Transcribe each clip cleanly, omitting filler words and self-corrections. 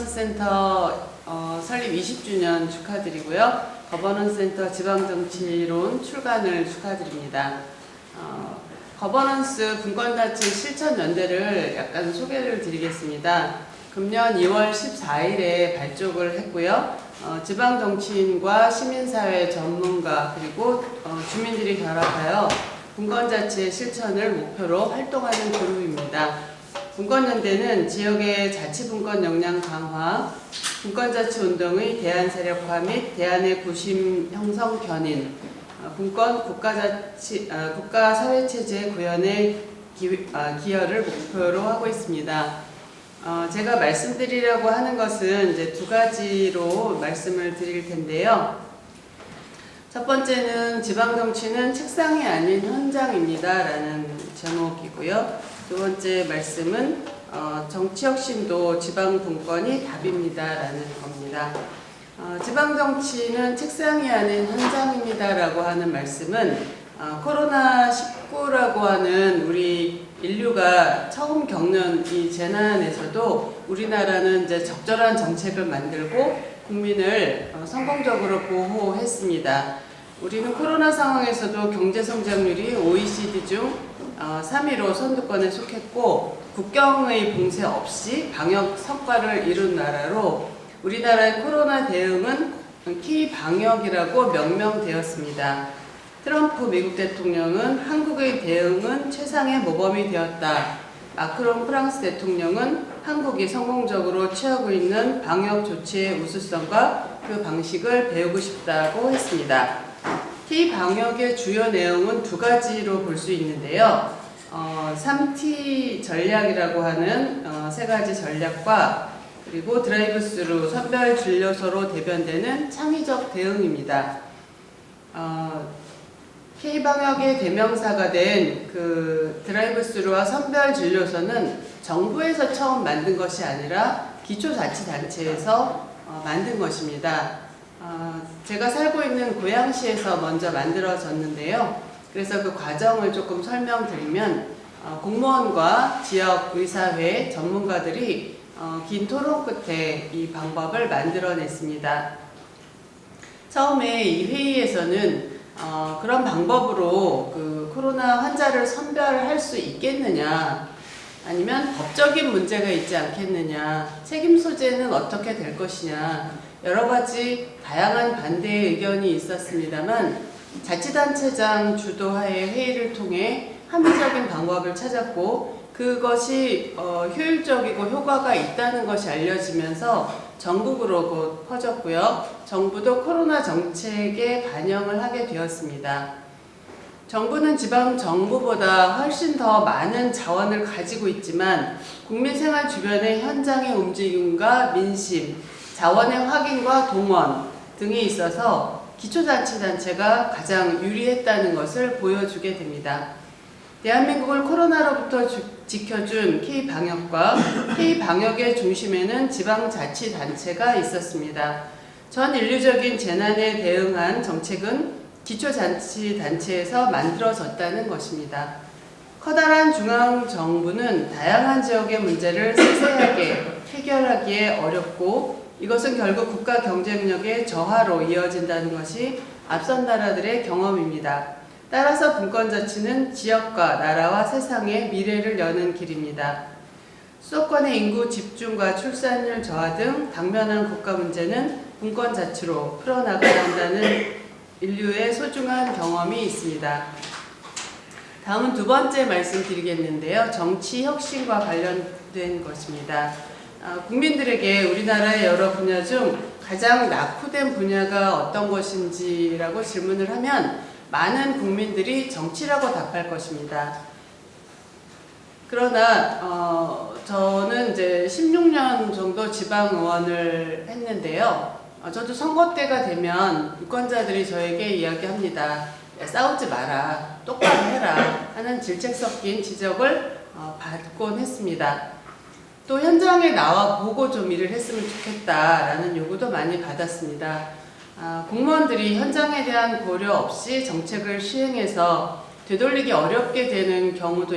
거버넌스센터 설립 20주년 축하드리고요. 거버넌스센터 지방정치론 출간을 축하드립니다. 거버넌스 분권자치 실천연대를 약간 소개를 드리겠습니다. 금년 2월 14일에 발족을 했고요. 지방정치인과 시민사회 전문가 그리고 주민들이 결합하여 분권자치의 실천을 목표로 활동하는 그룹입니다. 분권연대는 지역의 자치분권 역량 강화, 분권자치 운동의 대안 세력화 및 대안의 구심 형성 견인, 분권 국가 사회체제 구현에 기여를 목표로 하고 있습니다. 제가 말씀드리려고 하는 것은 이제 두 가지로 말씀을 드릴 텐데요. 첫 번째는 지방정치는 책상이 아닌 현장입니다 라는 제목이고요. 두 번째 말씀은 정치혁신도 지방분권이 답입니다 라는 겁니다. 지방정치는 책상이 아닌 현장입니다 라고 하는 말씀은 코로나19라고 하는 우리 인류가 처음 겪는 이 재난에서도 우리나라는 이제 적절한 정책을 만들고 국민을 성공적으로 보호했습니다. 우리는 코로나 상황에서도 경제성장률이 OECD 중 3위로 선두권에 속했고 국경의 봉쇄 없이 방역 성과를 이룬 나라로 우리나라의 코로나 대응은 키 방역이라고 명명되었습니다. 트럼프 미국 대통령은 한국의 대응은 최상의 모범이 되었다. 마크롱 프랑스 대통령은 한국이 성공적으로 취하고 있는 방역 조치의 우수성과 그 방식을 배우고 싶다고 했습니다. T 방역의 주요 내용은 두 가지로 볼 수 있는데요. 3T 전략이라고 하는 세 가지 전략과 그리고 드라이브스루 선별 진료소로 대변되는 창의적 대응입니다. K방역의 대명사가 된 그 드라이브스루와 선별 진료소는 정부에서 처음 만든 것이 아니라 기초자치단체에서 만든 것입니다. 제가 살고 있는 고양시에서 먼저 만들어졌는데요. 그래서 그 과정을 조금 설명드리면 공무원과 지역의사회 전문가들이 긴 토론 끝에 이 방법을 만들어냈습니다. 처음에 이 회의에서는 그런 방법으로 그 코로나 환자를 선별할 수 있겠느냐 아니면 법적인 문제가 있지 않겠느냐 책임 소재는 어떻게 될 것이냐 여러 가지 다양한 반대의 의견이 있었습니다만 자치단체장 주도하에 회의를 통해 합리적인 방법을 찾았고 그것이 효율적이고 효과가 있다는 것이 알려지면서 전국으로 퍼졌고요. 정부도 코로나 정책에 반영을 하게 되었습니다. 정부는 지방 정부보다 훨씬 더 많은 자원을 가지고 있지만 국민 생활 주변의 현장의 움직임과 민심, 자원의 확인과 동원 등이 있어서 기초자치단체가 가장 유리했다는 것을 보여주게 됩니다. 대한민국을 코로나로부터 지켜준 K방역과 K방역의 중심에는 지방자치단체가 있었습니다. 전 인류적인 재난에 대응한 정책은 기초자치단체에서 만들어졌다는 것입니다. 커다란 중앙정부는 다양한 지역의 문제를 세세하게 해결하기에 어렵고 이것은 결국 국가 경쟁력의 저하로 이어진다는 것이 앞선 나라들의 경험입니다. 따라서 분권자치는 지역과 나라와 세상의 미래를 여는 길입니다. 수도권의 인구 집중과 출산율 저하 등 당면한 국가 문제는 분권자치로 풀어나가야 한다는 인류의 소중한 경험이 있습니다. 다음은 두 번째 말씀드리겠는데요. 정치 혁신과 관련된 것입니다. 국민들에게 우리나라의 여러 분야 중 가장 낙후된 분야가 어떤 것인지라고 질문을 하면 많은 국민들이 정치라고 답할 것입니다. 그러나 저는 이제 16년 정도 지방의원을 했는데요. 저도 선거 때가 되면 유권자들이 저에게 이야기합니다. 야, 싸우지 마라, 똑바로 해라 하는 질책 섞인 지적을 받곤 했습니다. 또 현장에 나와 보고 좀 일을 했으면 좋겠다라는 요구도 많이 받았습니다. 공무원들이 현장에 대한 고려 없이 정책을 시행해서 되돌리기 어렵게 되는 경우도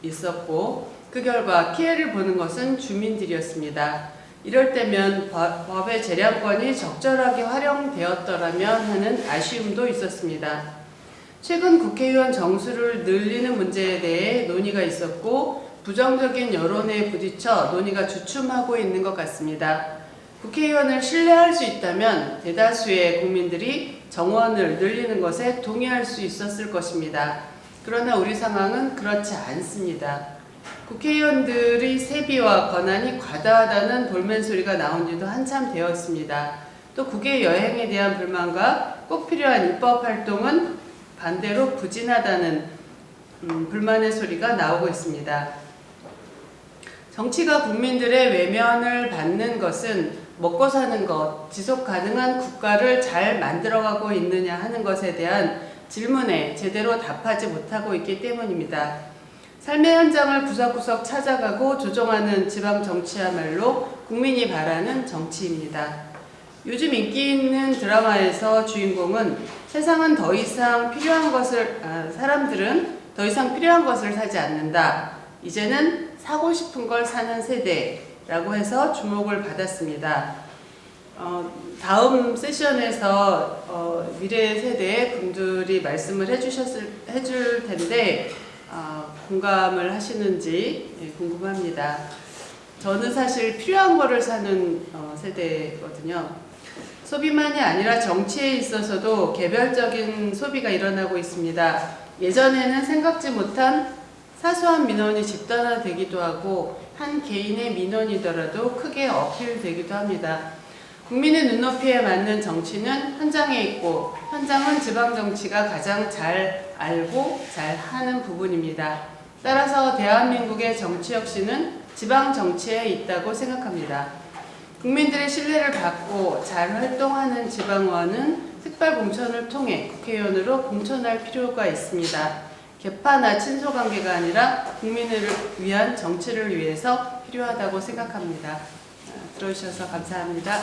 있었고 그 결과 피해를 보는 것은 주민들이었습니다. 이럴 때면 법의 재량권이 적절하게 활용되었더라면 하는 아쉬움도 있었습니다. 최근 국회의원 정수를 늘리는 문제에 대해 논의가 있었고 부정적인 여론에 부딪혀 논의가 주춤하고 있는 것 같습니다. 국회의원을 신뢰할 수 있다면 대다수의 국민들이 정원을 늘리는 것에 동의할 수 있었을 것입니다. 그러나 우리 상황은 그렇지 않습니다. 국회의원들의 세비와 권한이 과다하다는 볼멘 소리가 나온 지도 한참 되었습니다. 또 국외 여행에 대한 불만과 꼭 필요한 입법 활동은 반대로 부진하다는 불만의 소리가 나오고 있습니다. 정치가 국민들의 외면을 받는 것은 먹고 사는 것, 지속 가능한 국가를 잘 만들어가고 있느냐 하는 것에 대한 질문에 제대로 답하지 못하고 있기 때문입니다. 삶의 현장을 구석구석 찾아가고 조정하는 지방 정치야말로 국민이 바라는 정치입니다. 요즘 인기 있는 드라마에서 주인공은 세상은 더 이상 필요한 것을, 사람들은 더 이상 필요한 것을 사지 않는다. 이제는 사고 싶은 걸 사는 세대라고 해서 주목을 받았습니다. 다음 세션에서 미래 세대의 분들이 말씀을 해줄 텐데 공감을 하시는지 궁금합니다. 저는 사실 필요한 거를 사는 세대거든요. 소비만이 아니라 정치에 있어서도 개별적인 소비가 일어나고 있습니다. 예전에는 생각지 못한 사소한 민원이 집단화되기도 하고 한 개인의 민원이더라도 크게 어필되기도 합니다. 국민의 눈높이에 맞는 정치는 현장에 있고 현장은 지방정치가 가장 잘 알고 잘 하는 부분입니다. 따라서 대한민국의 정치 혁신은 지방정치에 있다고 생각합니다. 국민들의 신뢰를 받고 잘 활동하는 지방의원은 특별 공천을 통해 국회의원으로 공천할 필요가 있습니다. 개파나 친소관계가 아니라 국민을 위한 정치를 위해서 필요하다고 생각합니다. 들어주셔서 감사합니다.